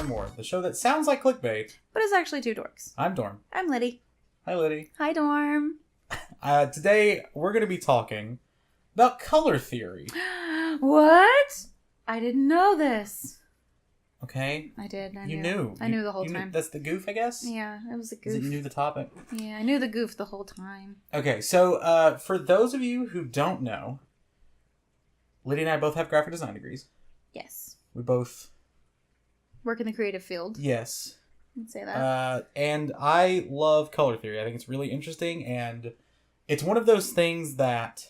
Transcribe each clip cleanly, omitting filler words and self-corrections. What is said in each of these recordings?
Learn More, the show that sounds like clickbait. But it's actually two dorks. I'm Dorm. I'm Lidi. Hi, Lidi. Hi, Dorm. Today, we're going to be talking about color theory. What? I didn't know this. Okay? I did. I knew. I knew the whole time. That's the goof, I guess? Yeah, it was a goof. You knew the topic? Yeah, I knew the goof the whole time. Okay, so for those of you who don't know, Lidi and I both have graphic design degrees. Yes. We both... Work in the creative field. Yes. You can say that. And I love color theory. I think it's really interesting, and it's one of those things that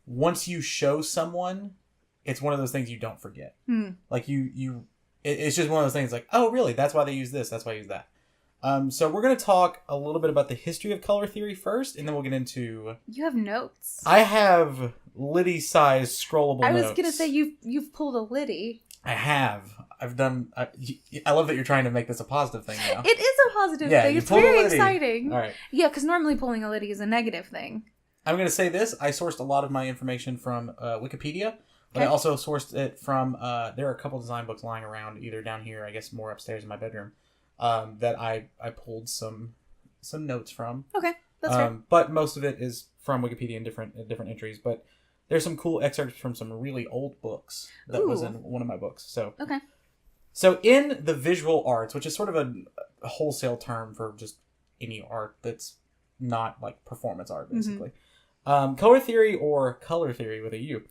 once you show someone, it's one of those things you don't forget. Like it's just one of those things like, oh, really? That's why they use this. That's why I use that. So we're going to talk a little bit about the history of color theory first, and then we'll get into... You have notes. I have Liddy-sized scrollable notes. I was going to say you've pulled a Liddy. I have. I've done... I love that you're trying to make this a positive thing now. It is a positive thing. It's very exciting. All right. Yeah, because normally pulling a Liddy is a negative thing. I'm going to say this. I sourced a lot of my information from Wikipedia, but I also sourced it from... there are a couple design books lying around, either down here, I guess more upstairs in my bedroom, that I pulled some notes from. Okay, that's fair. But most of it is from Wikipedia in different entries, but... There's some cool excerpts from some really old books that was in one of my books. So in the visual arts, which is sort of a wholesale term for just any art that's not like performance art, basically. Color theory, or color theory with a U,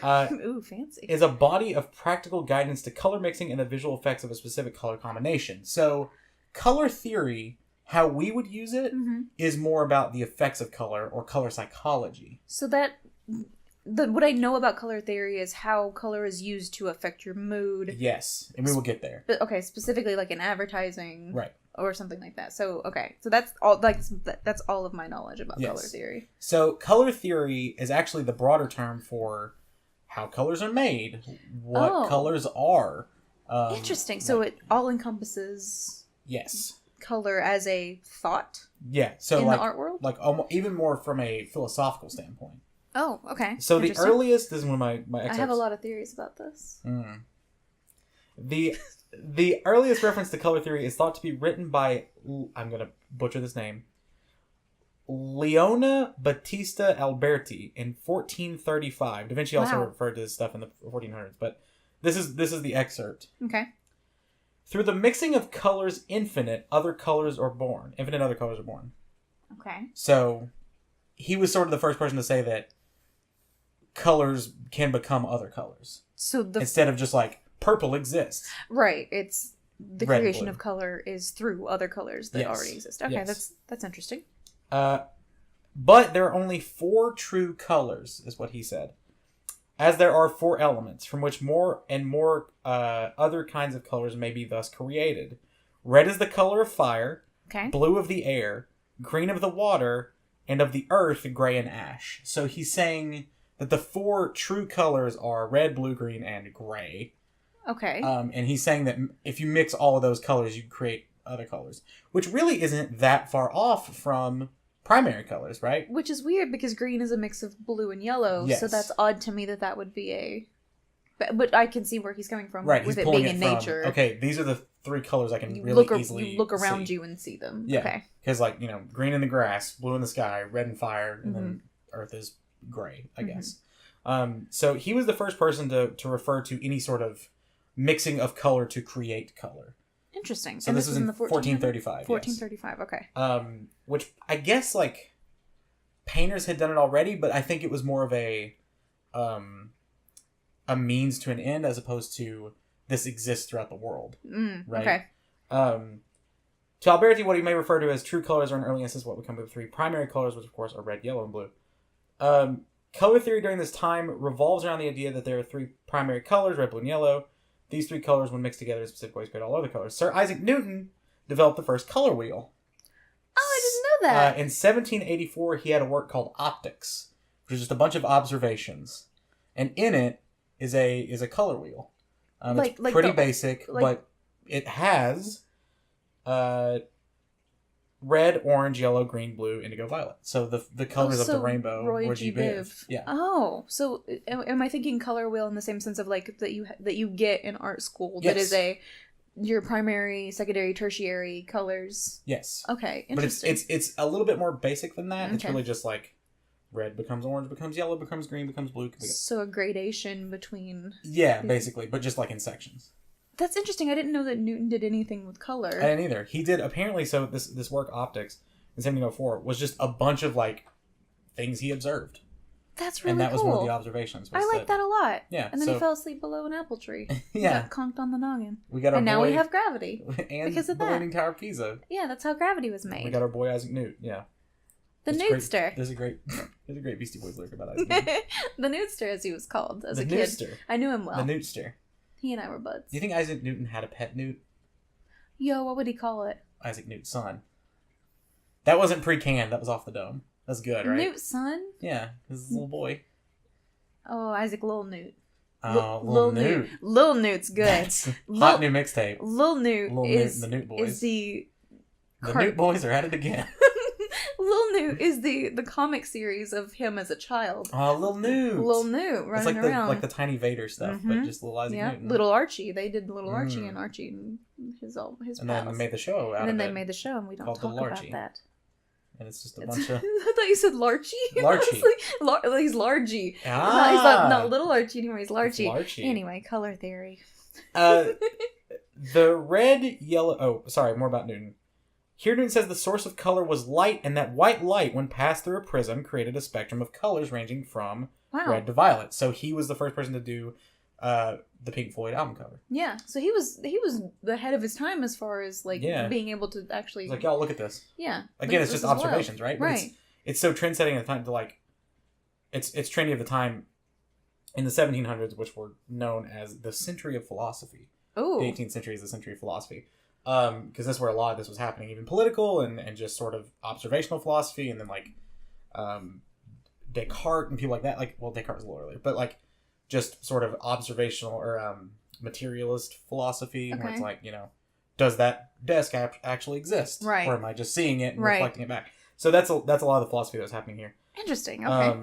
ooh, fancy, is a body of practical guidance to color mixing and the visual effects of a specific color combination. So color theory, how we would use it, is more about the effects of color or color psychology. So that... what I know about color theory is how color is used to affect your mood. Yes, and we will get there. But, okay, specifically like in advertising, right, or something like that. So so that's all. Like that's all of my knowledge about color theory. So color theory is actually the broader term for how colors are made, what colors are. Interesting. So it all encompasses color as a thought. Yeah. So in like, the art world, like almost, even more from a philosophical standpoint. Oh, okay. So the earliest, this is one of my excerpts. I have a lot of theories about this. The earliest reference to color theory is thought to be written by, I'm going to butcher this name, Leone Battista Alberti in 1435. Da Vinci also referred to this stuff in the 1400s, but this is the excerpt. Okay. Through the mixing of colors infinite other colors are born. Infinite other colors are born. Okay. So he was sort of the first person to say that colors can become other colors. So instead of just like purple exists. Right. It's the creation of color is through other colors that already exist. Okay, that's interesting. But there are only 4 true colors, is what he said. As there are 4 elements, from which more and more other kinds of colors may be thus created. Red is the color of fire, blue of the air, green of the water, and of the earth, gray and ash. So he's saying that the 4 true colors are red, blue, green, and gray. Okay. And he's saying that if you mix all of those colors, you create other colors. Which really isn't that far off from primary colors, right? Which is weird because green is a mix of blue and yellow. Yes. So that's odd to me that would be a... But I can see where he's coming from with it being in nature. Okay, these are the 3 colors I can really easily You look around you and see them. Yeah. Okay. Because, like, green in the grass, blue in the sky, red in fire, and then earth is gray, I guess. So he was the first person to refer to any sort of mixing of color to create color. Interesting. So this was in 1435. 1435, okay. Which I guess, like, painters had done it already, but I think it was more of a means to an end as opposed to this exists throughout the world. Right? Okay. To Alberti, what he may refer to as true colors are in early instance what would come with 3 primary colors, which of course are red, yellow, and blue. Color theory during this time revolves around the idea that there are 3 primary colors, red, blue, and yellow. These 3 colors, when mixed together in specific ways, create all other colors. Sir Isaac Newton developed the first color wheel. Oh, I didn't know that. In 1784, he had a work called Optics, which is just a bunch of observations. And in it is a color wheel. It's pretty basic, but it has red, orange, yellow, green, blue, indigo, violet. So the colors of the rainbow. Roy G. Biv. Yeah. Oh, so am I thinking color wheel in the same sense of like that you get in art school? Yes. That is your primary, secondary, tertiary colors. Yes. Okay, interesting. But it's a little bit more basic than that. Okay. It's really just like red becomes orange, becomes yellow, becomes green, becomes blue. So a gradation between... Yeah, basically, but just like in sections. That's interesting. I didn't know that Newton did anything with color. I didn't either. He did, apparently, so this work, Optics, in 1704, was just a bunch of, like, things he observed. That's really cool. And that was one of the observations. I like that a lot. Yeah. And then he fell asleep below an apple tree. Yeah. Got conked on the noggin. And now we have gravity. And because of the Leaning Tower of Pisa. Yeah, that's how gravity was made. We got our boy Isaac Newt, yeah. The Newtster. There's a great Beastie Boys lyric about Isaac Newt. The Newtster, as he was called as a kid. Newtster. I knew him well. The Newtster. He and I were buds. Do you think Isaac Newton had a pet newt? Yo, what would he call it? Isaac Newt's son. That wasn't pre-canned. That was off the dome. That's good, right? Newt's son? Yeah, his little boy. Oh, Isaac Lil Newt. Oh, Lil Newt. Lil Newt's good. That's hot new mixtape. Lil Newt is the Newt Boys. The Newt Boys are at it again. Lil Newt is the comic series of him as a child. Oh, Lil Newt. Lil Newt running around. Like the Tiny Vader stuff, but just little Isaac Newton. Little Archie. They did Little Archie and Archie and his pals. And then they made the show out of it. And then they made the show, and we don't talk about that. And it's just a bunch of... I thought you said Larchie. Larchie. He's Largy. Ah. He's not Little Archie anymore. He's Larchie. Larchie. Anyway, color theory. The red, yellow... Oh, sorry, more about Newton. Here Newton says the source of color was light, and that white light, when passed through a prism, created a spectrum of colors ranging from red to violet. So he was the first person to do the Pink Floyd album cover. Yeah, so he was the head of his time as far as being able to actually... He's like, y'all, look at this. Yeah. Again, it's just observations, right? But right. It's so trend-setting at the time to like... It's trendy at the time in the 1700s, which were known as the century of philosophy. Oh. The 18th century is the century of philosophy. Because that's where a lot of this was happening, even political and just sort of observational philosophy, and then like Descartes and people like that. Like, well, Descartes was a little earlier, but like just sort of observational or materialist philosophy, where it's like, does that desk actually exist, right? Or am I just seeing it and reflecting it back? So that's a lot of the philosophy that was happening here. Interesting. Okay.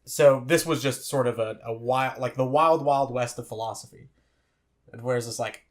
So this was just sort of a wild, like the wild west of philosophy, whereas it's like.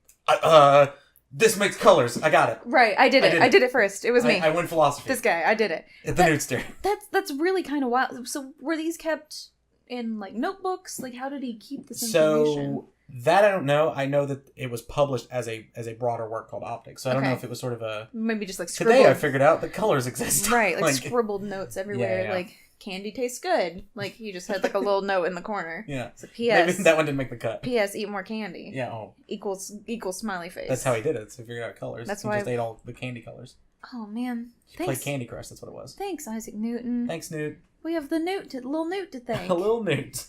This makes colors. I got it. Right, I did it first. It was me. I win philosophy. This guy, I did it. The Newtster. That's really kind of wild. So were these kept in like notebooks? Like, how did he keep this information? So that I don't know. I know that it was published as a broader work called Optics. So I don't know if it was sort of a maybe just like scribbled. Today I figured out that colors exist. Right, like scribbled notes everywhere. Yeah. Like, candy tastes good. Like, he just had like a little note in the corner. Yeah. It's a P.S. Maybe that one didn't make the cut. P.S. Eat more candy. Yeah. Oh. Equals smiley face. That's how he did it. So he figured out colors. That's he why just ate all the candy colors. Oh man. He played Candy Crush. That's what it was. Thanks, Isaac Newton. Thanks, Newt. We have the Lil Newt to thank. A Lil Newt.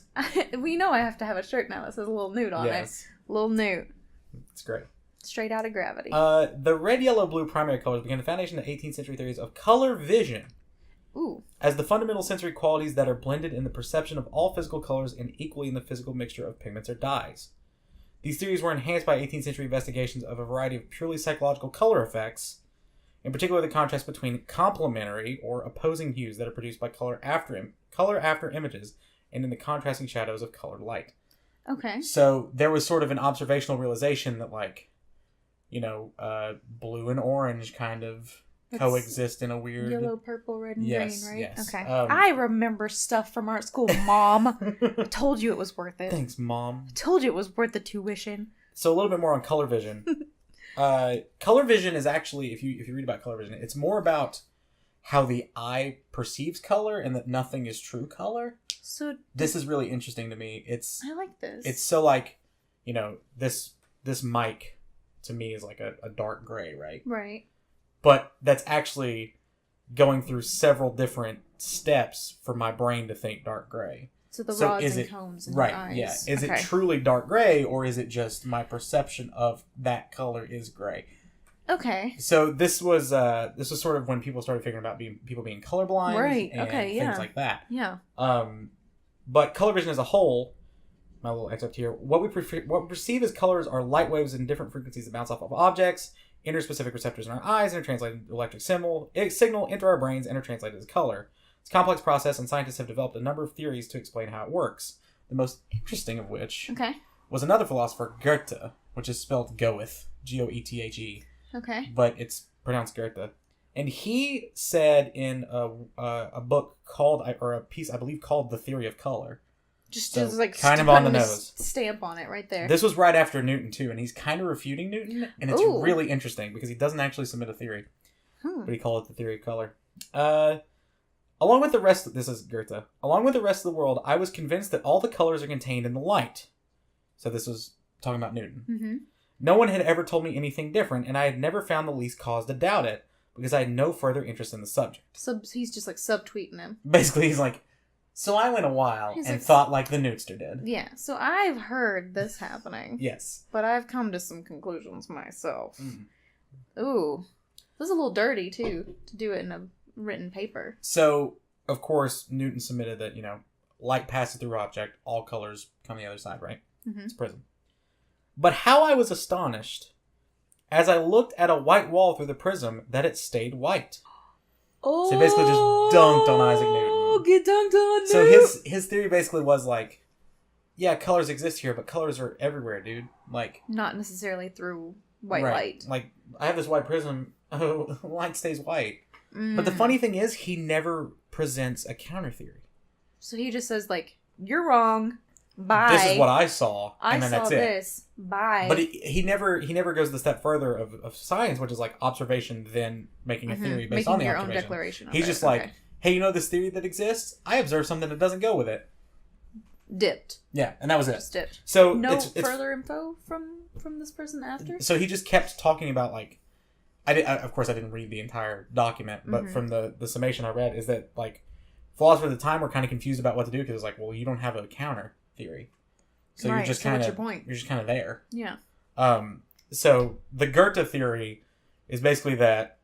We know I have to have a shirt now that says Lil Newt on it. Lil Newt. It's great. Straight out of Gravity. The red, yellow, blue primary colors became the foundation of 18th century theories of color vision. Ooh. As the fundamental sensory qualities that are blended in the perception of all physical colors and equally in the physical mixture of pigments or dyes. These theories were enhanced by 18th century investigations of a variety of purely psychological color effects, in particular the contrast between complementary or opposing hues that are produced by color after images and in the contrasting shadows of colored light. Okay. So there was sort of an observational realization that, like, blue and orange kind of coexist in a weird... Yellow, purple, red, and green, right? Yes. Okay. I remember stuff from art school, Mom. I told you it was worth it. Thanks, Mom. I told you it was worth the tuition. So a little bit more on color vision. Color vision is actually, if you read about color vision, it's more about how the eye perceives color and that nothing is true color. So this is really interesting to me. I like this. It's so like, this mic to me is like a dark gray, right? Right. But that's actually going through several different steps for my brain to think dark gray. So the rods and cones in your eyes. Yeah. Is it truly dark gray, or is it just my perception of that color is gray? Okay. So this was sort of when people started figuring about people being colorblind, right? And things like that. Yeah. But color vision as a whole, my little excerpt here, what we perceive as colors are light waves in different frequencies that bounce off of objects, enter specific receptors in our eyes, and are translated into electric signal, enter our brains, and are translated as color. It's a complex process, and scientists have developed a number of theories to explain how it works. The most interesting of which was another philosopher, Goethe, which is spelled Goethe, Goethe. Okay. But it's pronounced Goethe. And he said in a book called, or a piece I believe called The Theory of Color. Just like kind of on the nose. Stamp on it right there. This was right after Newton too, and he's kind of refuting Newton, and it's really interesting because he doesn't actually submit a theory, but he called it the theory of color. Along with the rest, this is Goethe. Along with the rest of the world, I was convinced that all the colors are contained in the light. So this was talking about Newton. Mm-hmm. No one had ever told me anything different, and I had never found the least cause to doubt it because I had no further interest in the subject. So he's just like subtweeting him. Basically, he's like, so I went a while and thought like the Newtster did. Yeah, so I've heard this happening. Yes. But I've come to some conclusions myself. Ooh. This is a little dirty, too, to do it in a written paper. So, of course, Newton submitted that, light passes through object, all colors come the other side, right? Mm-hmm. It's a prism. But how I was astonished as I looked at a white wall through the prism that it stayed white. Oh, so he basically just dunked on Isaac Newton. Get dunked on, So his theory basically was like, yeah, colors exist here, but colors are everywhere, dude. Like, not necessarily through white light. Like, I have this white prism. Oh, light stays white. But the funny thing is, he never presents a counter theory. So he just says, like, you're wrong. Bye. This is what I saw, and then that's it. This. Bye. But he never goes the step further of science, which is like observation, then making a theory based on the your observation. Own declaration. He's just like, hey, this theory that exists? I observed something that doesn't go with it. Dipped. Yeah, and that was it. Just dipped. So no further info from this person after? So he just kept talking about like, of course I didn't read the entire document, but from the summation I read is that like philosophers at the time were kind of confused about what to do because it's like, well, you don't have a counter theory, so you're just kind of there. Yeah. So the Goethe theory is basically that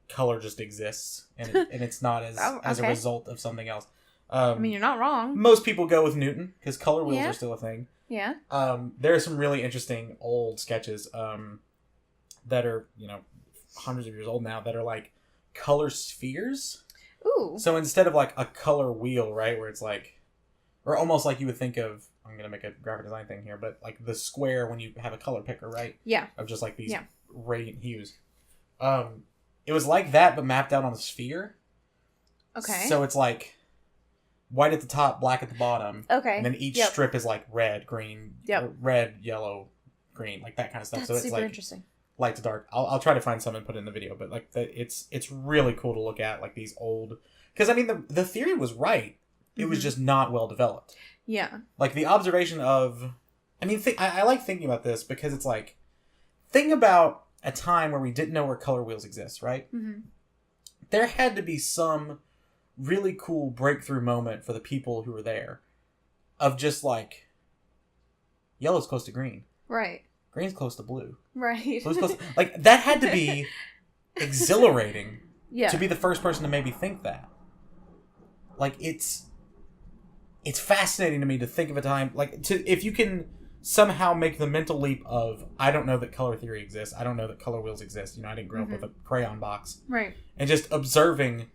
color just exists and it's not as a result of something else. I mean, you're not wrong. Most people go with Newton because color wheels are still a thing. Yeah. There are some really interesting old sketches that are hundreds of years old now that are like color spheres. Ooh. So instead of like a color wheel, right, where it's like, or almost like you would think of, I'm going to make a graphic design thing here, but like the square when you have a color picker, right? Yeah. Of just like these radiant hues. It was like that, but mapped out on a sphere. Okay. So it's like white at the top, black at the bottom. Okay. And then each strip is like red, green, red, yellow, green, like that kind of stuff. That's so it's super like interesting. Light to dark. I'll try to find some and put it in the video, but like it's really cool to look at like these old, because I mean the theory was right. It was just not well developed. Yeah. Like the observation of, I mean, I like thinking about this because it's like, think about a time where we didn't know where color wheels exist, right? Mm-hmm. There had to be some really cool breakthrough moment for the people who were there, of just like, yellow's close to green. Right. Green's close to blue. Right. Blue's close to, like, that had to be exhilarating to be the first person to maybe think that. Like, it's fascinating to me to think of a time, like, if you can somehow make the mental leap of, I don't know that color theory exists, I don't know that color wheels exist, I didn't grow up with a crayon box. Right. And just observing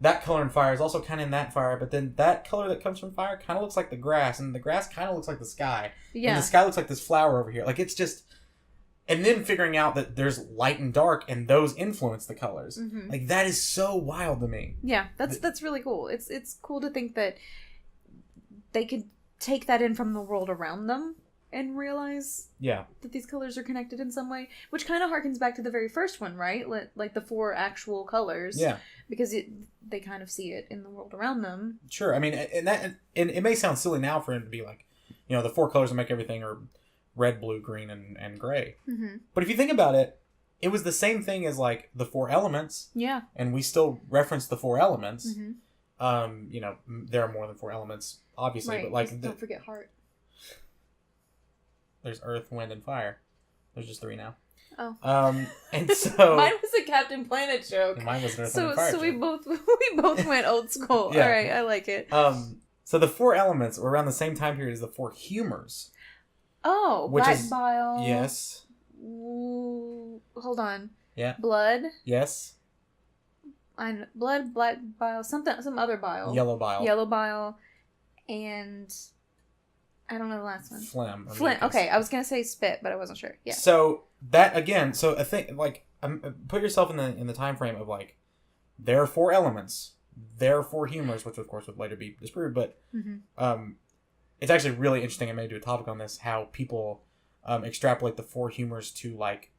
that color in fire is also kind of in that fire, but then that color that comes from fire kind of looks like the grass, and the grass kind of looks like the sky. Yeah. And the sky looks like this flower over here. Like, it's just... And then figuring out that there's light and dark, and those influence the colors. Mm-hmm. Like, that is so wild to me. Yeah, that's really cool. It's cool to think that they could take that in from the world around them and realize that these colors are connected in some way, which kind of harkens back to the very first one, right? Like the 4 actual colors. Yeah. Because they kind of see it in the world around them. Sure. I mean, and it may sound silly now for him to be like, the 4 colors that make everything are red, blue, green, and gray. Mm-hmm. But if you think about it, it was the same thing as like the 4 elements. Yeah. And we still reference the 4 elements. Mm-hmm. There are more than 4 elements, obviously, right. But like don't forget heart. There's earth, wind, and fire. There's just 3 now. Oh. And so mine was a Captain Planet joke. And mine was an earth, wind, and fire. So we both went old school. Yeah. All right, I like it. So the 4 elements were around the same time period as the 4 humors. Oh, which black is, bile. Yes. Ooh, hold on. Yeah. Blood. Yes. Blood, black bile, some other bile. Yellow bile. Yellow bile, and I don't know the last one. Phlegm. Phlegm. Okay, I was gonna say spit, but I wasn't sure. Yeah. So that again, so I think like put yourself in the time frame of like there are 4 elements, there are 4 humors, which of course would later be disproved, but it's actually really interesting. I may do a topic on this. How people extrapolate the 4 humors to like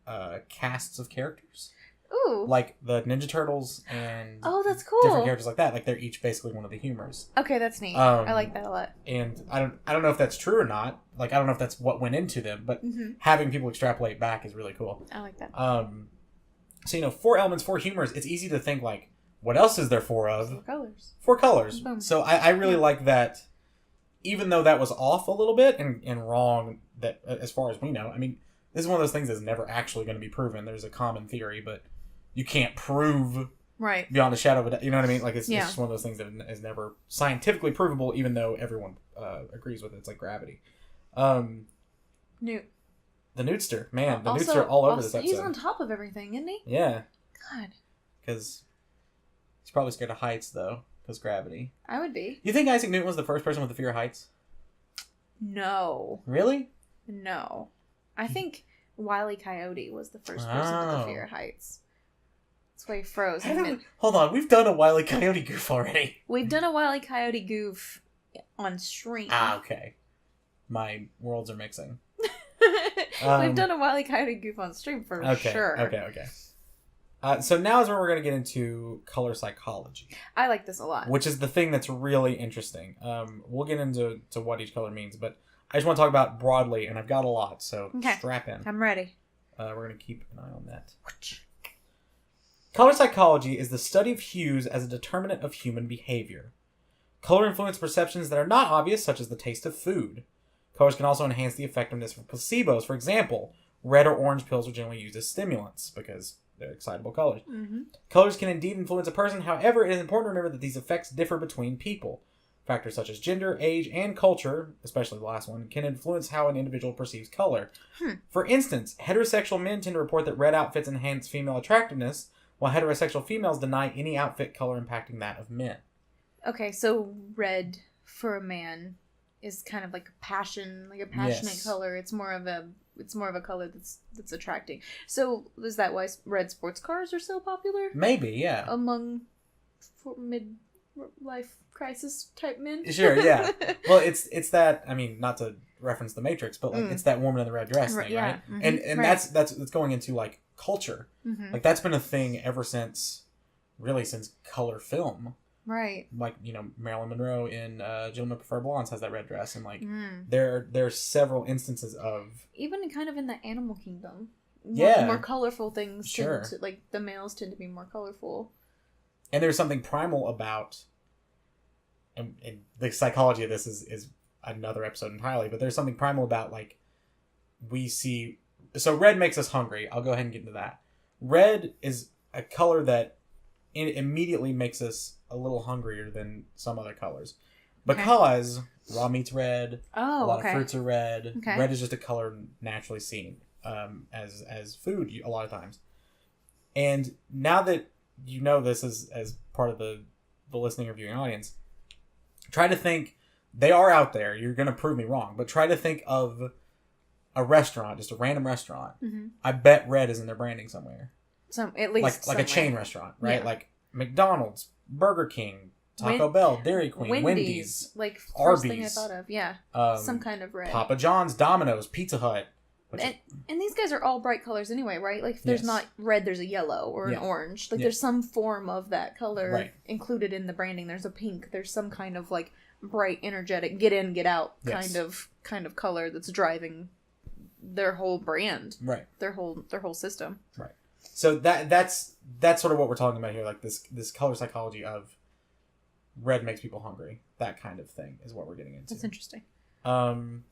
casts of characters. Ooh. Like the Ninja Turtles and that's cool. Different characters like that. Like they're each basically one of the humors. Okay, that's neat. I like that a lot. And I don't know if that's true or not. Like I don't know if that's what went into them, but having people extrapolate back is really cool. I like that. So 4 elements, 4 humors. It's easy to think like, what else is there 4 of? 4 colors. 4 colors. Boom. So I really like that. Even though that was off a little bit and wrong, that as far as we know, I mean, this is one of those things that's never actually going to be proven. There's a common theory, but you can't prove beyond a shadow of a doubt. You know what I mean? Like it's just one of those things that is never scientifically provable, even though everyone agrees with it. It's like gravity. Newt. The Newtster, man, the Newtster are all over this episode. He's on top of everything, isn't he? Yeah. God. Because he's probably scared of heights, though, because gravity. I would be. You think Isaac Newton was the first person with a fear of heights? No. Really? No. I think Wile E. Coyote was the first person with a fear of heights. That's why he froze. Hold on, we've done a Wile E. Coyote goof already. We've done a Wile E. Coyote goof on stream. Okay. My worlds are mixing. We've done a Wile E. Coyote goof on stream for sure. Okay. So now is where we're going to get into color psychology. I like this a lot. Which is the thing that's really interesting. We'll get into what each color means, but I just want to talk about broadly, and I've got a lot, so strap in. I'm ready. We're going to keep an eye on that. Color psychology is the study of hues as a determinant of human behavior. Color influences perceptions that are not obvious, such as the taste of food. Colors can also enhance the effectiveness of placebos. For example, red or orange pills are generally used as stimulants because they're excitable colors. Colors can indeed influence a person. However, it is important to remember that these effects differ between people. Factors such as gender, age, and culture, especially the last one, can influence how an individual perceives color. For instance, heterosexual men tend to report that red outfits enhance female attractiveness, while heterosexual females deny any outfit color impacting that of men. Okay, so red for a man is kind of like a passionate color. It's more of a color that's attracting. So is that why red sports cars are so popular? Maybe, yeah. Among mid-life crisis type men? Sure, yeah. Well, it's that, I mean, not to reference The Matrix, but like it's that woman in the red dress thing, right? And right. that's going into like culture. Like that's been a thing ever since color film. Right. Like, Marilyn Monroe in Gentlemen Prefer Blondes has that red dress, and like there's several instances of even kind of in the animal kingdom. More colorful things. Sure. Like the males tend to be more colorful. And there's something primal about, and the psychology of this is another episode entirely, but there's something primal about like we see. So red makes us hungry. I'll go ahead and get into that. Red is a color that immediately makes us a little hungrier than some other colors. Because raw meat's red, a lot of fruits are red. Okay. Red is just a color naturally seen as food a lot of times. And now that you know this as part of the listening or viewing audience, try to think, they are out there, you're going to prove me wrong, but try to think of a restaurant, just a random restaurant. I bet red is in their branding somewhere. At least like a chain restaurant, right? Yeah. Like McDonald's, Burger King, Taco Bell, Dairy Queen, Wendy's, like first Arby's, thing I thought of, some kind of red. Papa John's, Domino's, Pizza Hut. And these guys are all bright colors anyway, right? Like if there's not red, there's a yellow or an orange. Like there's some form of that color included in the branding. There's a pink. There's some kind of like bright, energetic, get in, get out kind of color that's driving their whole brand, right? Their whole system, right? So that's sort of what we're talking about here, like this color psychology of red makes people hungry, that kind of thing is what we're getting into. That's interesting. And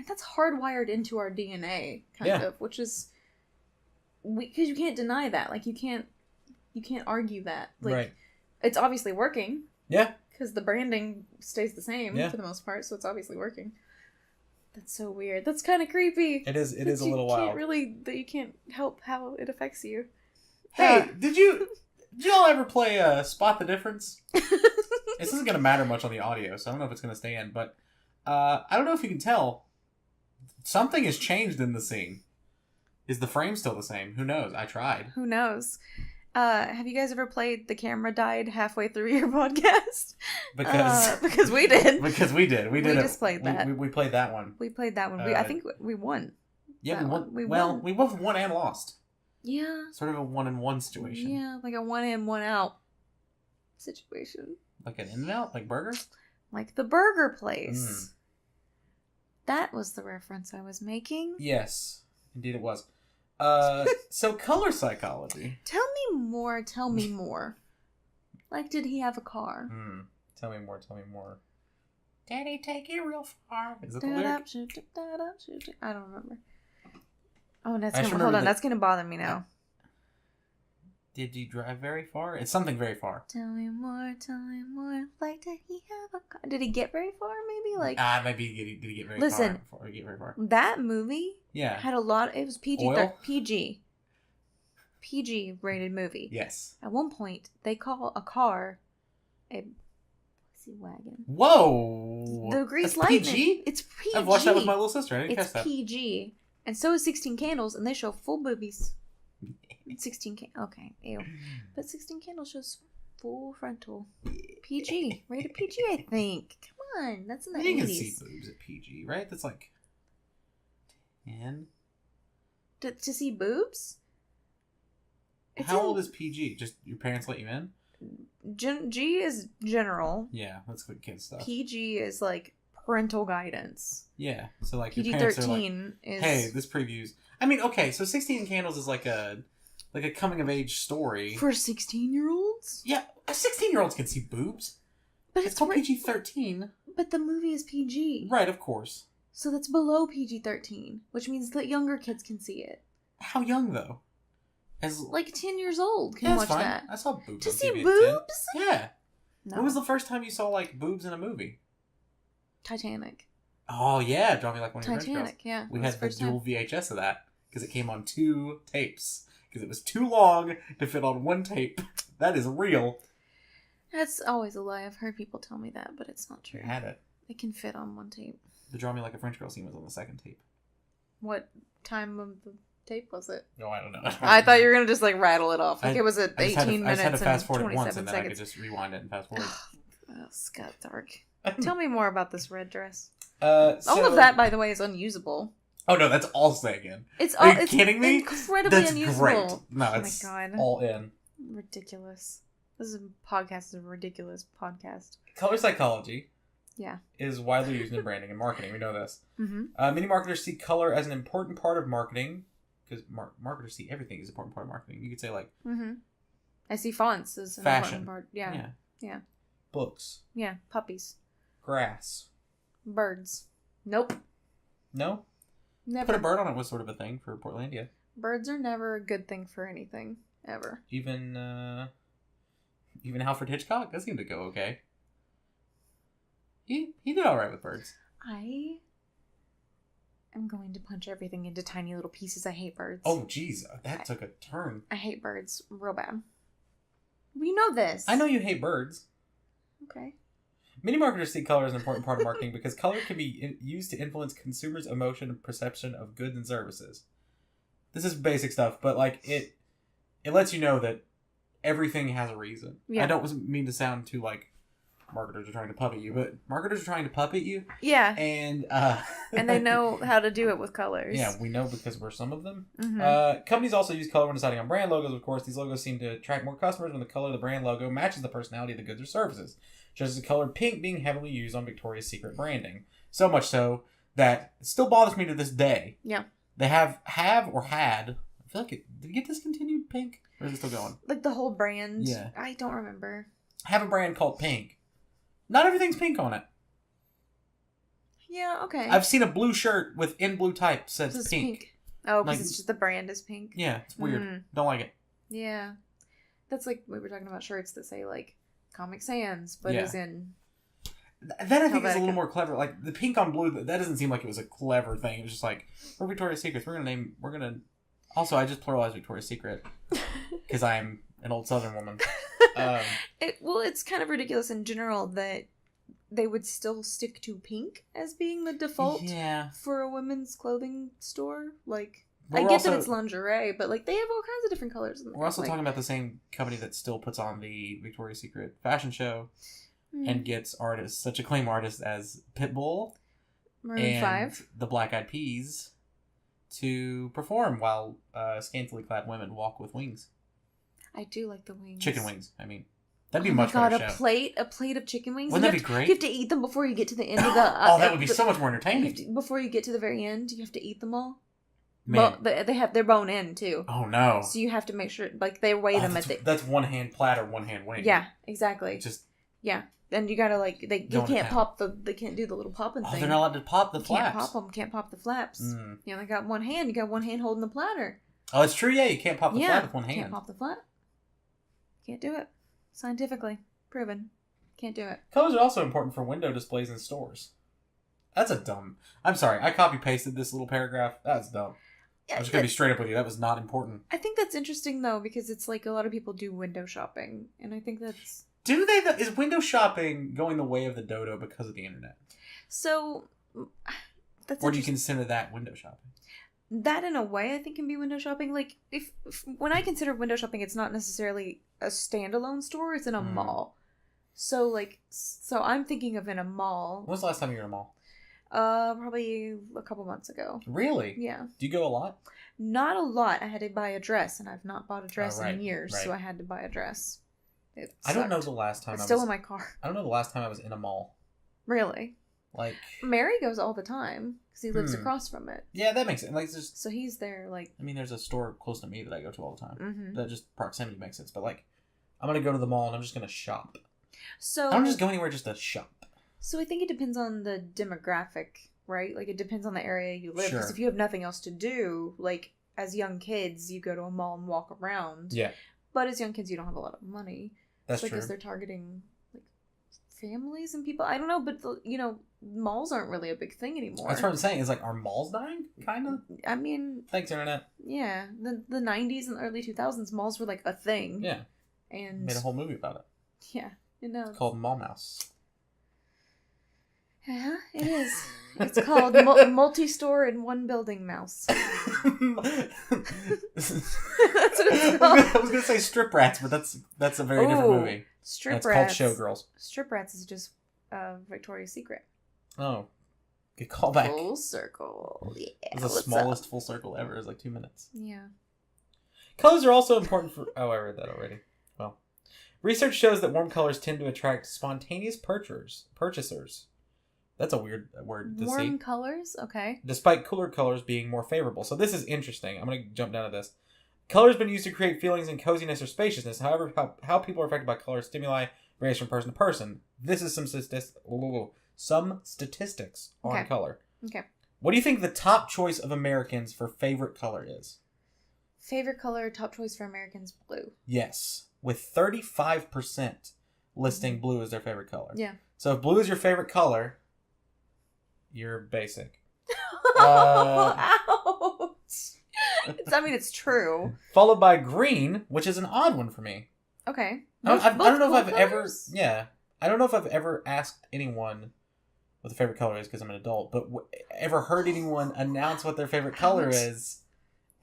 that's hardwired into our DNA, kind of, which is because you can't deny that. Like you can't argue that. Like it's obviously working. Yeah. Because the branding stays the same for the most part, so it's obviously working. That's so weird. That's kind of creepy. It is a little wild. That you can't help how it affects you. Hey, did y'all ever play Spot the Difference? This isn't going to matter much on the audio, so I don't know if it's going to stay in, but I don't know if you can tell. Something has changed in the scene. Is the frame still the same? Who knows? I tried. Who knows? Have you guys ever played The Camera Died halfway through your podcast? Because we did. Because we did. We just played that. We played that one. We played that one. I think we won. Yeah, we won. We both won and lost. Yeah. Sort of a 1-in-1 situation. Yeah, like a 1 in, 1 out situation. Like an in and out? Like burger? Like the burger place. That was the reference I was making. Yes, indeed it was. So color psychology. Tell me more. Like, did he have a car? Tell me more. Daddy, take you real far. Is it the lyric? I don't remember. Oh, that's gonna bother me now. Did you drive very far? It's something very far. Tell me more. Like, did he have a car? Did he get very far? Maybe like. Maybe did he get very Listen, far? Listen, get very far. That movie. Yeah. Had a lot. It was PG. Oil? PG rated movie. Yes. At one point, they call a car a pussy wagon. Whoa. The Grease That's Lightning. PG? It's PG. I've watched that with my little sister. I didn't catch that. It's PG. And so is 16 Candles, and they show full boobies. 16 Okay, ew. But 16 Candles shows full frontal. PG. Rated PG, I think. Come on. That's in the 80s. You can see boobs at PG, right? That's like 10. To see boobs? How old is PG? Just your parents let you in? G is general. Yeah, that's good kid stuff. PG is like parental guidance. Yeah, so like PG-13 your parents are like, is. Hey, this preview's. I mean, okay, so 16 Candles is like a coming of age story for 16-year-olds. Yeah, 16-year-olds can see boobs. But it's called PG-13. But the movie is PG. Right, of course. So that's below PG-13, which means that younger kids can see it. How young though? Like 10 years old can watch that. I saw boobs. To see boobs? Yeah. No. When was the first time you saw like boobs in a movie? Titanic. Oh yeah, Draw Me Like One of Your French Girls. Titanic, yeah. We had the dual VHS of that because it came on 2 tapes because it was too long to fit on 1 tape. That is real. That's always a lie. I've heard people tell me that, but it's not true. You had it. It can fit on 1 tape. The Draw Me Like a French Girl scene was on the 2nd tape. What time of the tape was it? No, I don't know. I thought you were going to just like rattle it off. Like it was at 18 minutes I just had to fast forward and it once 27 and then seconds. I could just rewind it and fast forward. Oh, Scott Dark. Tell me more about this red dress. All of that, by the way, is unusable. Oh no, that's all Sagan. Are you kidding me? Incredibly that's unusable. Great. No, oh it's my God. all in. Ridiculous. This is a podcast. Is a ridiculous podcast. Color psychology. Yeah. Is widely used in branding and marketing. We know this. Mm-hmm. Many marketers see color as an important part of marketing because marketers see everything as an important part of marketing. You could say like. Mm-hmm. I see fonts as an fashion. important part. Yeah. Yeah. Books. Yeah. Puppies. Grass. Birds. Nope. No? Never. Put a bird on it was sort of a thing for Portlandia. Birds are never a good thing for anything. Ever. Even Alfred Hitchcock? That seemed to go okay. He did alright with birds. I am going to punch everything into tiny little pieces. I hate birds. Oh, jeez. That took a turn. I hate birds real bad. We know this. I know you hate birds. Okay. Many marketers see color as an important part of marketing because color can be used to influence consumers' emotion and perception of goods and services. This is basic stuff, but like it lets you know that everything has a reason. Yeah. I don't mean to sound too like marketers are trying to puppet you, but marketers are trying to puppet you. Yeah. And and they know how to do it with colors. Yeah, we know because we're some of them. Mm-hmm. Companies also use color when deciding on brand logos, of course. These logos seem to attract more customers when the color of the brand logo matches the personality of the goods or services. Just as the color pink being heavily used on Victoria's Secret branding. So much so that it still bothers me to this day. Yeah. They have or had, I feel like did it get discontinued, Pink? Or is it still going? Like the whole brand? Yeah. I don't remember. Have a brand called Pink. Not everything's pink on it. Yeah, okay. I've seen a blue shirt with in blue type says pink. Oh, because it's just the brand is pink? Yeah, it's weird. Don't like it. Yeah. That's like, we were talking about shirts that say like Comic Sans, but as in... That I think is a little more clever. Like the pink on blue, that doesn't seem like it was a clever thing. It was just like, we're Victoria's Secret. Also, I just pluralized Victoria's Secret because I'm an old Southern woman. It's kind of ridiculous in general that they would still stick to pink as being the default for a women's clothing store. Like, I get that it's lingerie, but like they have all kinds of different colors. We're also talking about the same company that still puts on the Victoria's Secret fashion show and gets artists, such acclaimed artists as Pitbull, Maroon 5, the Black Eyed Peas, to perform while scantily clad women walk with wings. I do like the wings. Chicken wings, I mean. That'd be much better show. A plate of chicken wings. Wouldn't that be great? You have to eat them before you get to the end of the... that would be so much more entertaining. Before you get to the very end, you have to eat them all. Man. They have their bone in, too. Oh, no. So you have to make sure, like, they weigh them at the... That's one-hand platter, one-hand wing. Yeah, exactly. Yeah. And you gotta, like, they can't do the little popping thing. They're not allowed to pop the flaps. Can't pop the flaps. You only got one hand. You got one hand holding the platter. Oh, it's true, yeah. You can't pop the flap with one hand. Can't pop the flap. Can't do it. Scientifically proven. Can't do it. Colors are also important for window displays in stores. That's a dumb... I'm sorry, I copy-pasted this little paragraph. That's dumb. I'm just going to be straight up with you. That was not important. I think that's interesting, though, because it's like a lot of people do window shopping. And I think that's... Do they? Is window shopping going the way of the dodo because of the internet? So... Or do you consider that window shopping? That, in a way, I think can be window shopping. Like, when I consider window shopping, it's not necessarily a standalone store. It's in a mall. So I'm thinking of in a mall. When was the last time you were in a mall? Probably a couple months ago. Really? Yeah. Do you go a lot? Not a lot. I had to buy a dress, and I've not bought a dress in years, so I had to buy a dress. I don't know the last time. It's still in my car. I don't know the last time I was in a mall. Really? Like, Mary goes all the time because he lives across from it. Yeah, that makes sense. Like, so he's there. Like, I mean, there's a store close to me that I go to all the time. That just proximity makes sense. But like, I'm gonna go to the mall and I'm just gonna shop. So I don't just go anywhere just to shop. So I think it depends on the demographic, right? Like, it depends on the area you live. Because if you have nothing else to do, like as young kids, you go to a mall and walk around. Yeah. But as young kids, you don't have a lot of money. That's true. Because they're targeting like families and people. I don't know, but malls aren't really a big thing anymore. That's what I'm saying. Is like, are malls dying? Kind of. I mean, thanks internet. Yeah, the 90s and the early 2000s, malls were like a thing. Yeah. And made a whole movie about it. Yeah, it's called Mall Mouse. Yeah, it is. It's called Multi-Store in One Building Mouse. That's what it's called. I was gonna say Strip Rats, but that's a very different movie. Strip Rats. It's called Showgirls. Strip Rats is just Victoria's Secret. Oh, good callback. Full circle. Yeah. It's the smallest full circle ever. It's like 2 minutes. Yeah. Colors are also important for... Oh, I read that already. Well, research shows that warm colors tend to attract spontaneous purchasers. That's a weird word to see. Warm colors? Okay. Despite cooler colors being more favorable. So this is interesting. I'm going to jump down to this. Color has been used to create feelings in coziness or spaciousness. However, how people are affected by color stimuli varies from person to person. This is some statistics on color. Okay. What do you think the top choice of Americans for favorite color is? Favorite color, top choice for Americans, blue. Yes. With 35% listing blue as their favorite color. Yeah. So if blue is your favorite color, you're basic. Ouch. I mean, it's true. Followed by green, which is an odd one for me. Okay. I don't know if I've ever... Yeah. I don't know if I've ever asked anyone what their favorite color is because I'm an adult, but ever heard anyone announce what their favorite color is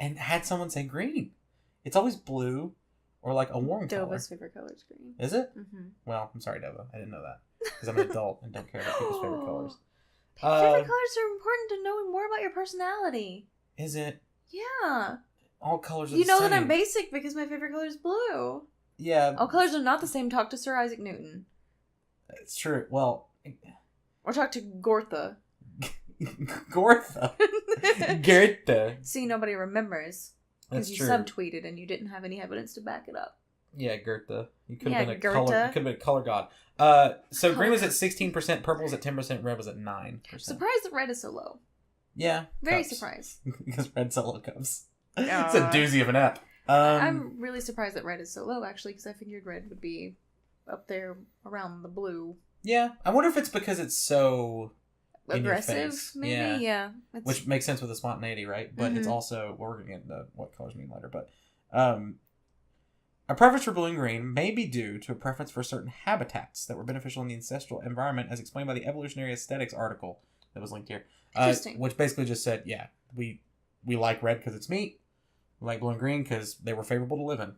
and had someone say green. It's always blue or like a warm color. Dova's favorite color is green. Is it? Mm-hmm. Well, I'm sorry, Dova. I didn't know that because I'm an adult and don't care about people's favorite colors. Favorite colors are important to knowing more about your personality. Is it? Yeah. All colors are the same. You know that I'm basic because my favorite color is blue. Yeah. All colors are not the same. Talk to Sir Isaac Newton. It's true. Well... Or talk to Gortha. Gortha? Goethe. See, nobody remembers. That's true. Because you subtweeted and you didn't have any evidence to back it up. Yeah, Goethe. You could have been a color god. So green was at 16%, purple was at 10%, red was at 9%. Surprised that red is so low. Yeah. Very surprised. Because red solo cups. It's a doozy of an app. I'm really surprised that red is so low, actually, because I figured red would be up there around the blue. Yeah. I wonder if it's because it's so aggressive, maybe? Yeah. Which makes sense with the spontaneity, right? But it's also... Well, we're going to get into what colors mean later, but... Are A preference for blue and green may be due to a preference for certain habitats that were beneficial in the ancestral environment, as explained by the Evolutionary Aesthetics article that was linked here. Interesting. Which basically just said, yeah, we like red because it's meat. We like blue and green because they were favorable to live in.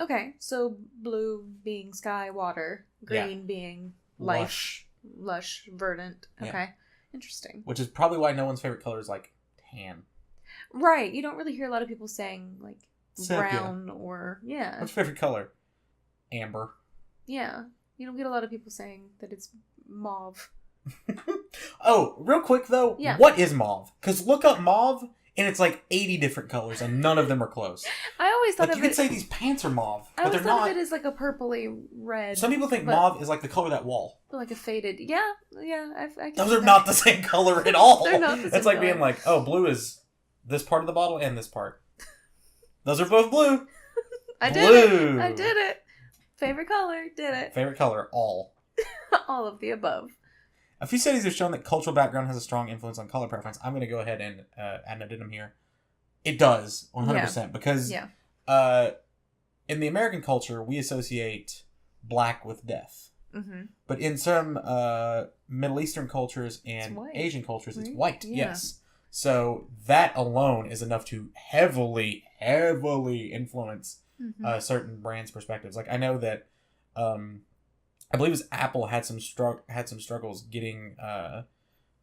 Okay, so blue being sky, water. Green being life. Lush, verdant. Okay, yeah. Interesting. Which is probably why no one's favorite color is, like, tan. Right, you don't really hear a lot of people saying, like, Sepia. Brown or... Yeah. What's your favorite color? Amber. Yeah. You don't get a lot of people saying that it's mauve. Oh, real quick, though. Yeah. What is mauve? Because look up mauve, and it's like 80 different colors, and none of them are close. I always thought like, you could say these pants are mauve, but they're not. I always thought of it as like a purpley red. Some people think mauve is like the color of that wall. Like a faded... Yeah. I Those are not the same color at all. They're not the same It's like color. being like, oh, blue is this part of the bottle and this part. Those are both blue. I did it. Favorite color, did it. Favorite color, all. All of the above. A few studies have shown that cultural background has a strong influence on color preference. I'm going to go ahead and add an addendum here. It does, 100%. Because in the American culture, we associate black with death. Mm-hmm. But in some Middle Eastern cultures and Asian cultures, it's white. Yeah. Yes. So that alone is enough to heavily influence certain brands' perspectives. Like, I know that I believe it was Apple had some struggles getting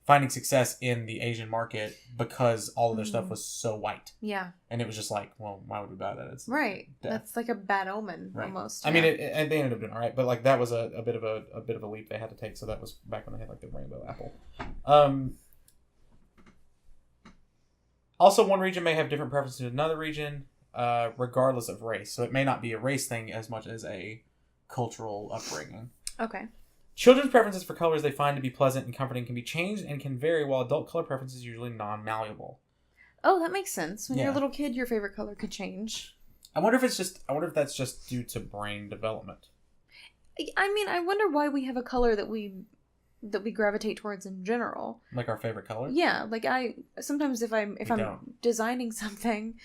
finding success in the Asian market because all of their stuff was so white. Yeah. And it was just like, well, why would we buy that? It's right. Death. That's like a bad omen almost. I mean, they ended up doing all right, but like that was a bit of a leap they had to take. So that was back when they had like the rainbow apple. Also, one region may have different preferences to another region, regardless of race. So it may not be a race thing as much as a cultural upbringing. Okay. Children's preferences for colors they find to be pleasant and comforting can be changed and can vary, while adult color preference is usually non-malleable. Oh, that makes sense. When you're a little kid, your favorite color could change. I wonder if that's just due to brain development. I mean, I wonder why we have a color that we gravitate towards in general. Like our favorite color? Yeah, like sometimes if I'm designing something,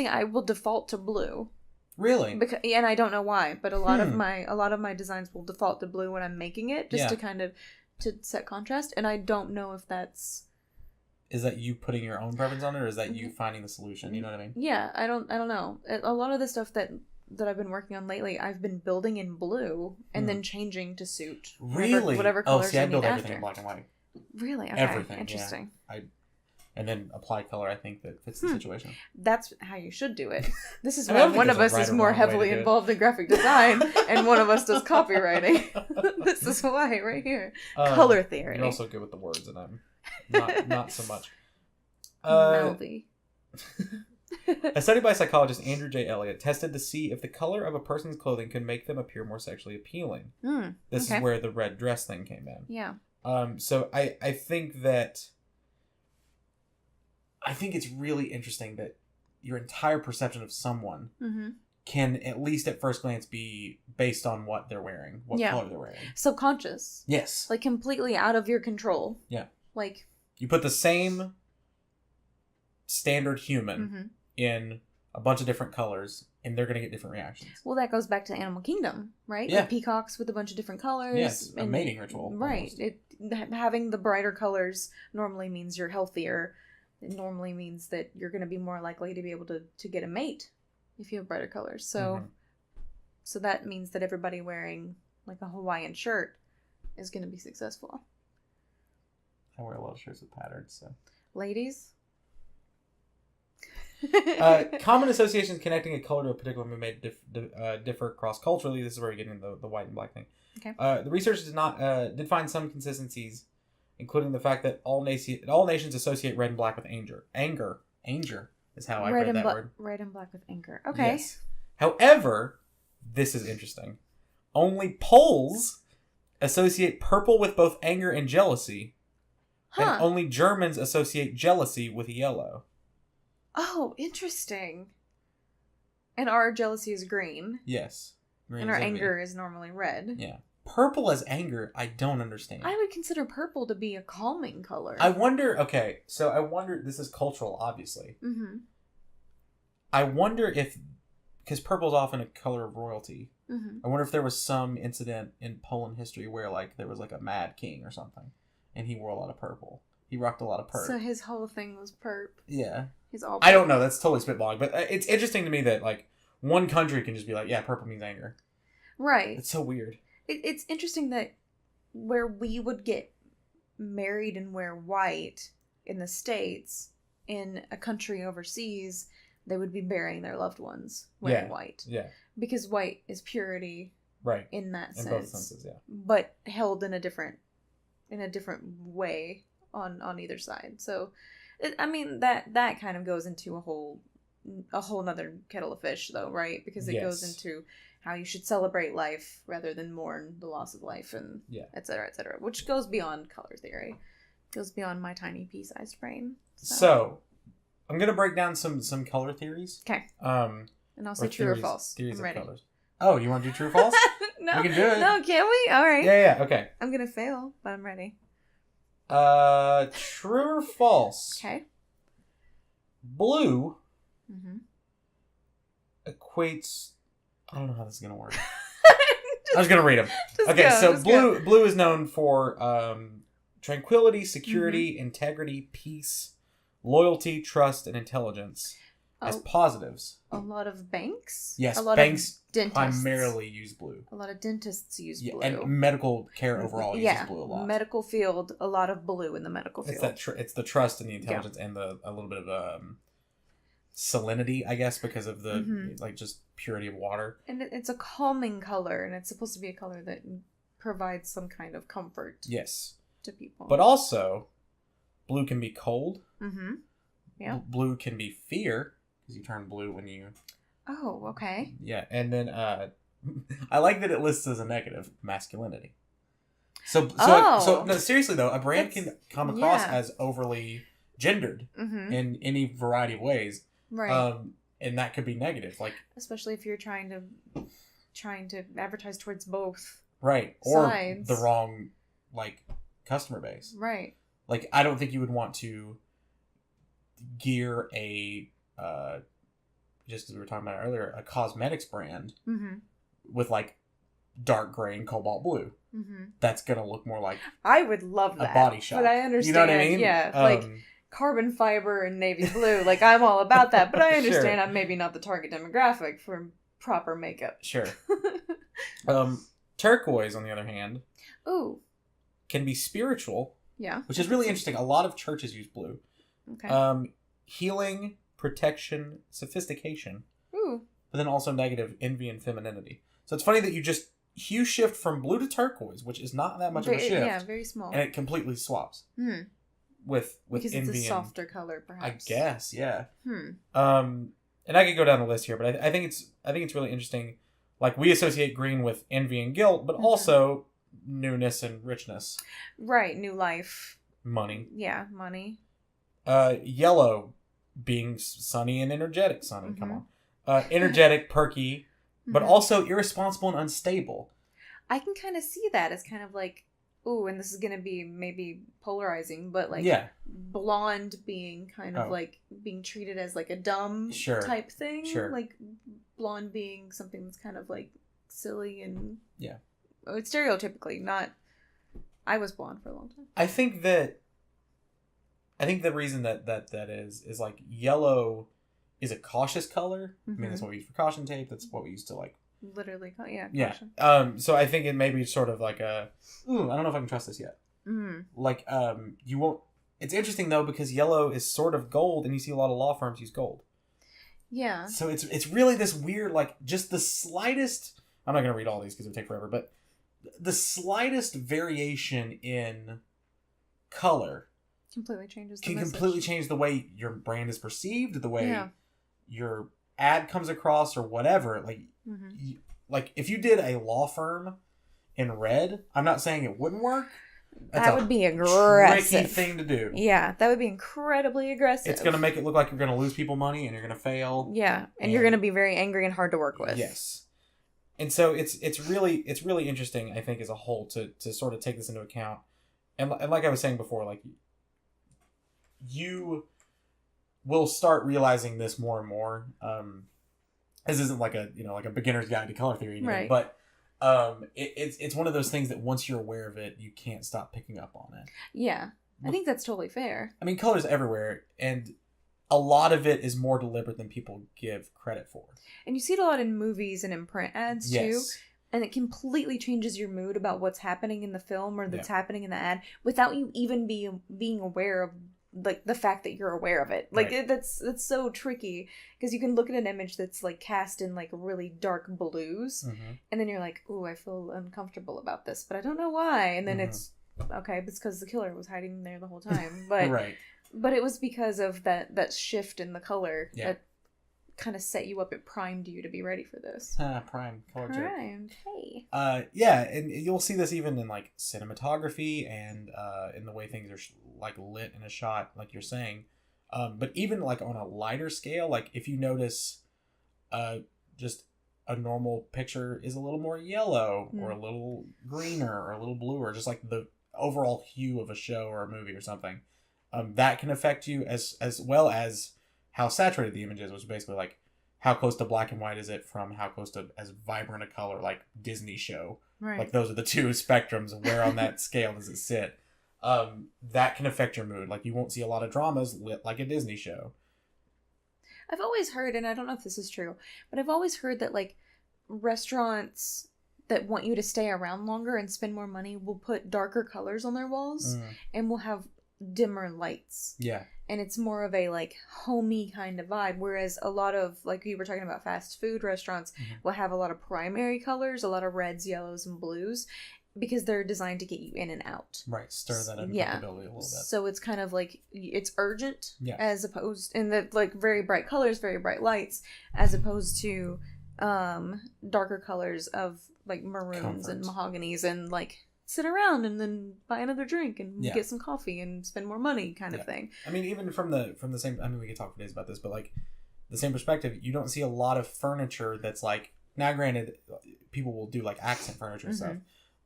I will default to blue. Really? And I don't know why, but a lot of my designs will default to blue when I'm making it, just to kind of to set contrast. And I don't know if that's... Is that you putting your own preference on it, or is that you finding the solution? You know what I mean? Yeah, I don't know. A lot of the stuff that I've been working on lately, I've been building in blue and then changing to suit whatever colors I build everything in black and white. Really? Okay. Everything. Interesting. Yeah. And then apply color, I think, that fits the situation. That's how you should do it. This is why one of us is more heavily involved in graphic design and one of us does copywriting. This is why, right here. Color theory. You're also good with the words, and I'm not so much. Mouthy. A study by psychologist Andrew J. Elliott tested to see if the color of a person's clothing could make them appear more sexually appealing. This is where the red dress thing came in. Yeah. So I think that... I think it's really interesting that your entire perception of someone can, at least at first glance, be based on what they're wearing, what color they're wearing. Subconscious. Yes. Like, completely out of your control. Yeah. Like... You put the same standard human in a bunch of different colors, and they're going to get different reactions. Well, that goes back to Animal Kingdom, right? Yeah. The peacocks with a bunch of different colors. Yes, a mating ritual. Right. Having the brighter colors normally means you're healthier. It normally means that you're going to be more likely to be able to get a mate if you have brighter colors. So so that means that everybody wearing like a Hawaiian shirt is going to be successful. I wear a lot of shirts with patterns, so. Ladies? Common associations connecting a color to a particular mood may differ cross-culturally. This is where you're getting the white and black thing. Okay. The research did find some consistencies, including the fact that all nations associate red and black with anger. Anger is how I read that word. Red and black with anger. Okay. Yes. However, this is interesting. Only Poles associate purple with both anger and jealousy. And only Germans associate jealousy with yellow. Oh, interesting. And our jealousy is green. Yes. Green and our anger is normally red. Yeah. Purple as anger, I don't understand. I would consider purple to be a calming color. I wonder, this is cultural, obviously. I wonder if because purple is often a color of royalty. Mm-hmm. I wonder if there was some incident in Poland history where like there was like a mad king or something, and he wore a lot of purple. He rocked a lot of purple. So his whole thing was perp. Yeah. He's all. Perp. I don't know. That's totally spitballing, but it's interesting to me that like one country can just be like, yeah, purple means anger. Right. It's so weird. It's interesting that where we would get married and wear white in the States, in a country overseas, they would be burying their loved ones wearing white. Yeah. Because white is purity. Right. In that sense. In both senses, yeah. But held in a different way on either side. So, that kind of goes into a whole nother kettle of fish, though, right? Because it goes into how you should celebrate life rather than mourn the loss of life, and et cetera, which goes beyond color theory. Goes beyond my tiny pea-sized brain. So I'm gonna break down some color theories. Okay. And I'll say true or false. I'm ready. Colors. Oh, you want to do true or false? No, we can do it. No, can we? All right. Yeah. Okay. I'm gonna fail, but I'm ready. True or false? Okay. Blue equates. I don't know how this is gonna work. I was gonna read them. Okay, so blue is known for tranquility, security, integrity, peace, loyalty, trust, and intelligence as positives. A lot of banks? Yes, a lot banks of dentists primarily use blue. A lot of dentists use blue. And medical care overall uses blue a lot. Medical field, a lot of blue in the medical field. It's the trust and the intelligence and a little bit of salinity, I guess, because of the like just purity of water. And it's a calming color, and it's supposed to be a color that provides some kind of comfort. Yes. To people. But also, blue can be cold. Mm-hmm. Yeah. Blue can be fear, because you turn blue when you... Oh, okay. Yeah, and then I like that it lists as a negative, masculinity. So no, seriously though, a brand can come across as overly gendered in any variety of ways. Right. And that could be negative, like... Especially if you're trying to advertise towards both. Right. Sides. Or the wrong, like... customer base. Right. Like, I don't think you would want to gear a just as we were talking about earlier, a cosmetics brand with like dark gray and cobalt blue. That's gonna look more like I would love that. A body shop. But I understand. You know what I mean? Yeah. Like carbon fiber and navy blue. Like I'm all about that. But I understand I'm maybe not the target demographic for proper makeup. Sure. Turquoise, on the other hand. Ooh. Can be spiritual. Yeah. Which is really interesting. A lot of churches use blue. Okay. Healing, protection, sophistication. Ooh. But then also negative, envy and femininity. So it's funny that you just hue shift from blue to turquoise, which is not that much of a shift. Yeah, very small. And it completely swaps. With because envy. Because it's a softer color, perhaps. I guess, yeah. And I could go down the list here, but I think it's really interesting. Like we associate green with envy and guilt, but also newness and richness. Right, new life. Money. Yeah, money. Yellow being sunny and energetic. Sunny, come on. Energetic, perky, but also irresponsible and unstable. I can kind of see that as kind of like, ooh, and this is going to be maybe polarizing, but like blonde being kind of like being treated as like a dumb type thing. Sure. Like blonde being something that's kind of like silly and it's stereotypically not. I was blonde for a long time. I think the reason that is like yellow is a cautious color. I mean, that's what we use for caution tape. That's what we used to like. Literally, caution. So I think it may be sort of like a. Ooh, I don't know if I can trust this yet. Like, you won't. It's interesting though because yellow is sort of gold, and you see a lot of law firms use gold. Yeah. So it's really this weird, like, just the slightest. I'm not gonna read all these because it would take forever, but the slightest variation in color completely changes the message. Completely change the way your brand is perceived, the way your ad comes across, or whatever. Like, like if you did a law firm in red, I'm not saying it wouldn't work. That would be aggressive. Tricky thing to do. Yeah, that would be incredibly aggressive. It's going to make it look like you're going to lose people money and you're going to fail. Yeah, and you're going to be very angry and hard to work with. Yes. And so it's really interesting, I think, as a whole to sort of take this into account. And like I was saying before, like you will start realizing this more and more. this isn't like a beginner's guide to color theory, right? But it's one of those things that once you're aware of it, you can't stop picking up on it. Yeah, I think that's totally fair. I mean, color's everywhere, and a lot of it is more deliberate than people give credit for. And you see it a lot in movies and in print ads too. And it completely changes your mood about what's happening in the film or that's happening in the ad without you even being aware of like the fact that you're aware of it. Like that's so tricky because you can look at an image that's like cast in like really dark blues, and then you're like, "Ooh, I feel uncomfortable about this, but I don't know why." And then it's okay, it's because the killer was hiding there the whole time. But but it was because of that shift in the color that kind of set you up. It primed you to be ready for this. Prime color primed. Hey. Yeah, and you'll see this even in like cinematography and in the way things are like lit in a shot, like you're saying. But even like on a lighter scale, like if you notice, just a normal picture is a little more yellow or a little greener or a little bluer, just like the overall hue of a show or a movie or something. That can affect you as well as how saturated the image is, which is basically like how close to black and white is it from how close to as vibrant a color like Disney show. Right. Like those are the two spectrums. Where on that scale does it sit? That can affect your mood. Like you won't see a lot of dramas lit like a Disney show. I've always heard, and I don't know if this is true, but I've always heard that like restaurants that want you to stay around longer and spend more money will put darker colors on their walls and will have dimmer lights. Yeah. And it's more of a like homey kind of vibe, whereas a lot of like you were talking about fast food restaurants will have a lot of primary colors, a lot of reds, yellows, and blues, because they're designed to get you in and out. Right, stir that uncomfortability a little bit. So it's kind of like it's urgent, as opposed in the like very bright colors, very bright lights, as opposed to darker colors of like maroons and mahoganies and like sit around and then buy another drink and get some coffee and spend more money kind of thing. I mean, even from the same, I mean, we could talk for days about this, but like the same perspective, you don't see a lot of furniture that's like, now granted, people will do like accent furniture and stuff,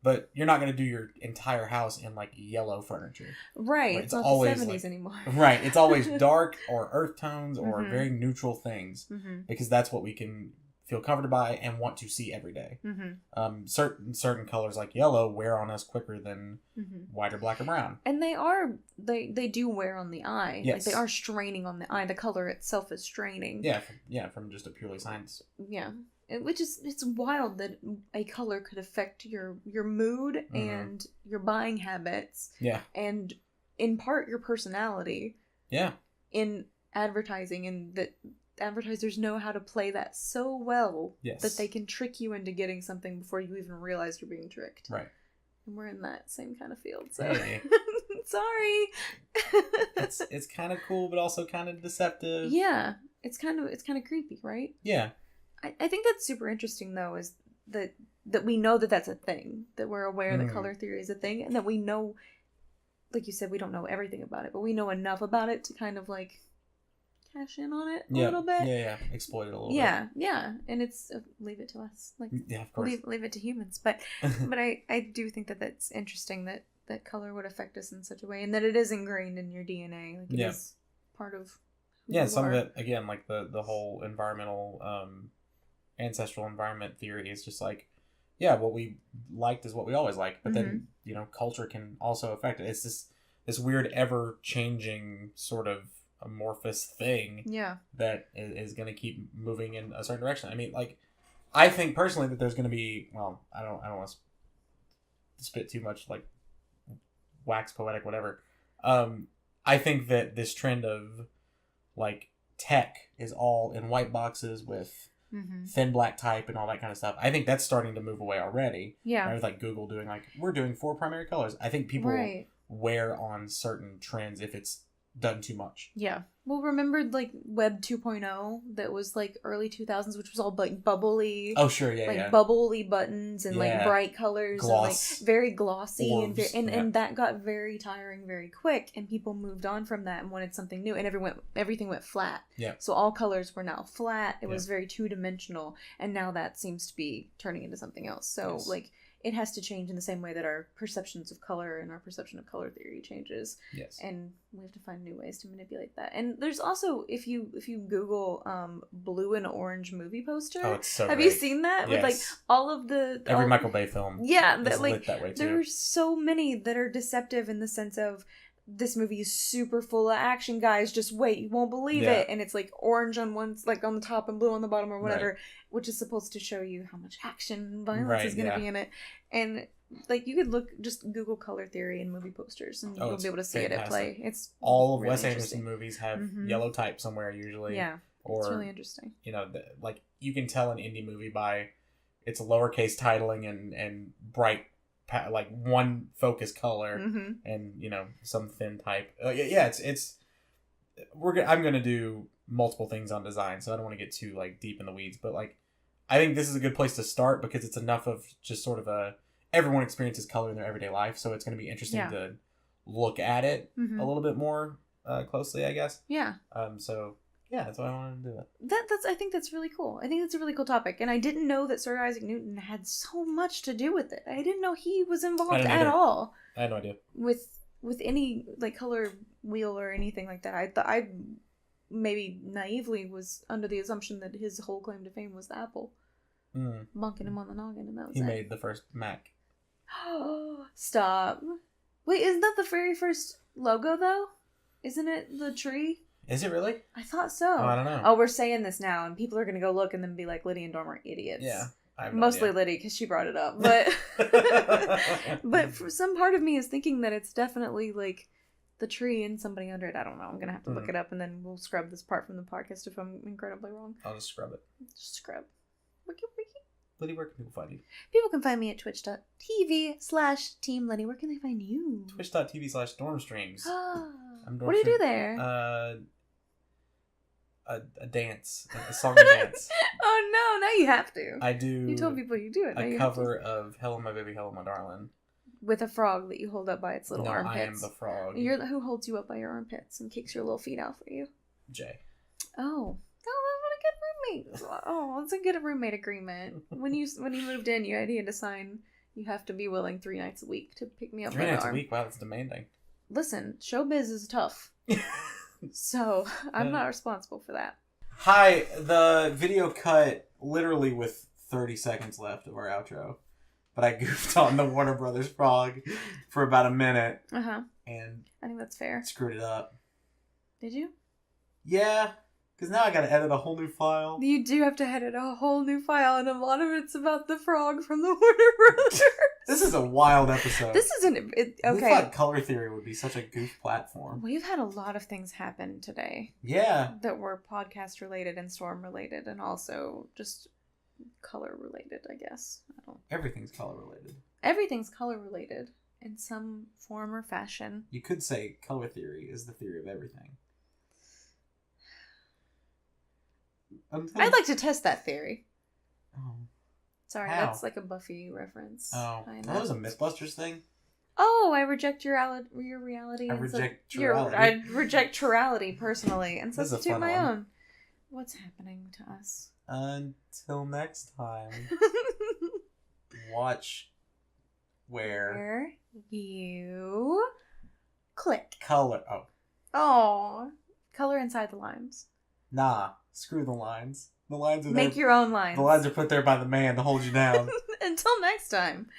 but you're not going to do your entire house in like yellow furniture. Right. It's not always the 70s like, anymore. Right. It's always dark or earth tones or very neutral things because that's what we can feel comforted by and want to see every day. Certain colors like yellow wear on us quicker than white or black or brown. And they do wear on the eye. Yes. Like they are straining on the eye. The color itself is straining. Yeah, from just a purely science. Yeah. Which is, it's wild that a color could affect your mood and your buying habits. Yeah. And in part your personality. Yeah. In advertising, and that advertisers know how to play that so well that they can trick you into getting something before you even realize you're being tricked. Right. And we're in that same kind of field, so hey. Sorry. it's kind of cool, but also kind of deceptive. Yeah, it's kind of creepy, right? Yeah. I think that's super interesting though, is that we know that that's a thing, that we're aware that color theory is a thing, and that we know, like you said, we don't know everything about it, but we know enough about it to kind of like cash in on it a little bit. Yeah. Exploit it a little bit. Yeah. And it's leave it to us. Like, yeah, of course. Leave it to humans. But but I do think that that's interesting that color would affect us in such a way, and that it is ingrained in your DNA. Like it is part of who some are. of it, again, like the whole environmental ancestral environment theory is just like, what we liked is what we always liked, but then culture can also affect it. It's this weird ever changing sort of amorphous thing that is going to keep moving in a certain direction. I mean, like, I think personally that there's going to be, well, I don't want to spit too much, like, wax poetic, whatever. I think that this trend of, like, tech is all in white boxes with thin black type and all that kind of stuff. I think that's starting to move away already. Yeah. Right? With, like, Google doing, like, we're doing 4 primary colors. I think people wear on certain trends if it's done too much. Yeah. Well, remember like Web 2.0 that was like early 2000s, which was all like bubbly. Oh, sure, yeah, like bubbly buttons and like bright colors. Gloss. And like very glossy orbs, and that got very tiring very quick, and people moved on from that and wanted something new, and everything went flat. Yeah. So all colors were now flat. It was very two-dimensional, and now that seems to be turning into something else. So like it has to change in the same way that our perceptions of color and our perception of color theory changes. Yes. And we have to find new ways to manipulate that. And there's also, if you Google blue and orange movie poster, oh, it's so have great. you seen that? Yes. With like all of the every Michael Bay film. Yeah, that like lit that way too. there's so many that are deceptive in the sense of this movie is super full of action, guys. Just wait, you won't believe it. And it's like orange on one, like on the top and blue on the bottom or whatever, right. Which is supposed to show you how much action and violence is going to be in it. And like you could just Google color theory and movie posters, and you'll be able to see it at play. It's all of really Wes Anderson movies have yellow type somewhere usually. Yeah, or it's really interesting. You know, like you can tell an indie movie by its lowercase titling and bright. Like one focus color and you know some thin type. Yeah, it's I'm gonna do multiple things on design, so I don't want to get too like deep in the weeds. But like, I think this is a good place to start because it's enough of just sort of everyone experiences color in their everyday life, so it's gonna be interesting to look at it a little bit more closely, I guess. Yeah. So. Yeah, that's why I wanted to do it. I think that's really cool. I think that's a really cool topic. And I didn't know that Sir Isaac Newton had so much to do with it. I didn't know he was involved at all. I had no idea. With any like color wheel or anything like that. I maybe naively was under the assumption that his whole claim to fame was the apple. Bonking him on the noggin, and that was He made the first Mac. Stop. Wait, isn't that the very first logo though? Isn't it the tree? Is it really? I thought so. Oh, I don't know. Oh, we're saying this now, and people are going to go look and then be like, Liddy and Dorm are idiots. Yeah. Mostly Liddy, because she brought it up. But but for some part of me is thinking that it's definitely like the tree and somebody under it. I don't know. I'm going to have to look it up, and then we'll scrub this part from the podcast if I'm incredibly wrong. I'll just scrub it. Just scrub. Liddy, where can people find you? People can find me at twitch.tv/Team Liddy. Where can they find you? Twitch.tv/Dormstreams. What do you do there? A dance, a song and dance. Oh no! Now you have to. I do. You told people you do it. A cover of "Hello My Baby, Hello My Darling" with a frog that you hold up by its little armpits. I am the frog. Who holds you up by your armpits and kicks your little feet out for you? Jay. Oh, what a good roommate! Oh, it's a good roommate agreement. When you moved in, he had to sign. You have to be willing 3 nights a week to pick me up. 3 nights a week? Wow, that's demanding. Listen, showbiz is tough. So, I'm not responsible for that. Hi, the video cut literally with 30 seconds left of our outro. But I goofed on the Warner Brothers frog for about a minute. Uh-huh. And I think that's fair. Screwed it up. Did you? Yeah, because now I gotta edit a whole new file. You do have to edit a whole new file, and a lot of it's about the frog from the Warner Brothers. This is a wild episode. This isn't... okay. We thought color theory would be such a goof platform. We've had a lot of things happen today. Yeah. That were podcast related and storm related, and also just color related, I guess. Everything's color related. Everything's color related in some form or fashion. You could say color theory is the theory of everything. I'd like to test that theory. Oh. Sorry, that's like a Buffy reference. Oh, that was a Mythbusters thing? Oh, I reject your reality. I reject trurality. I reject trurality personally and substitute my own. What's happening to us? Until next time. Watch where you click. Color. Oh. Color inside the lines. Nah. Screw the lines. The lines are Make there. Your own lines. The lines are put there by the man to hold you down. Until next time.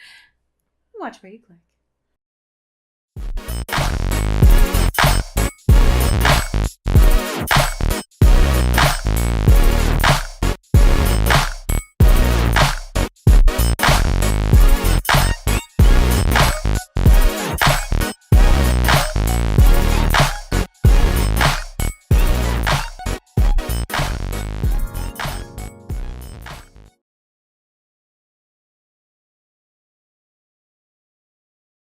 Watch where you click.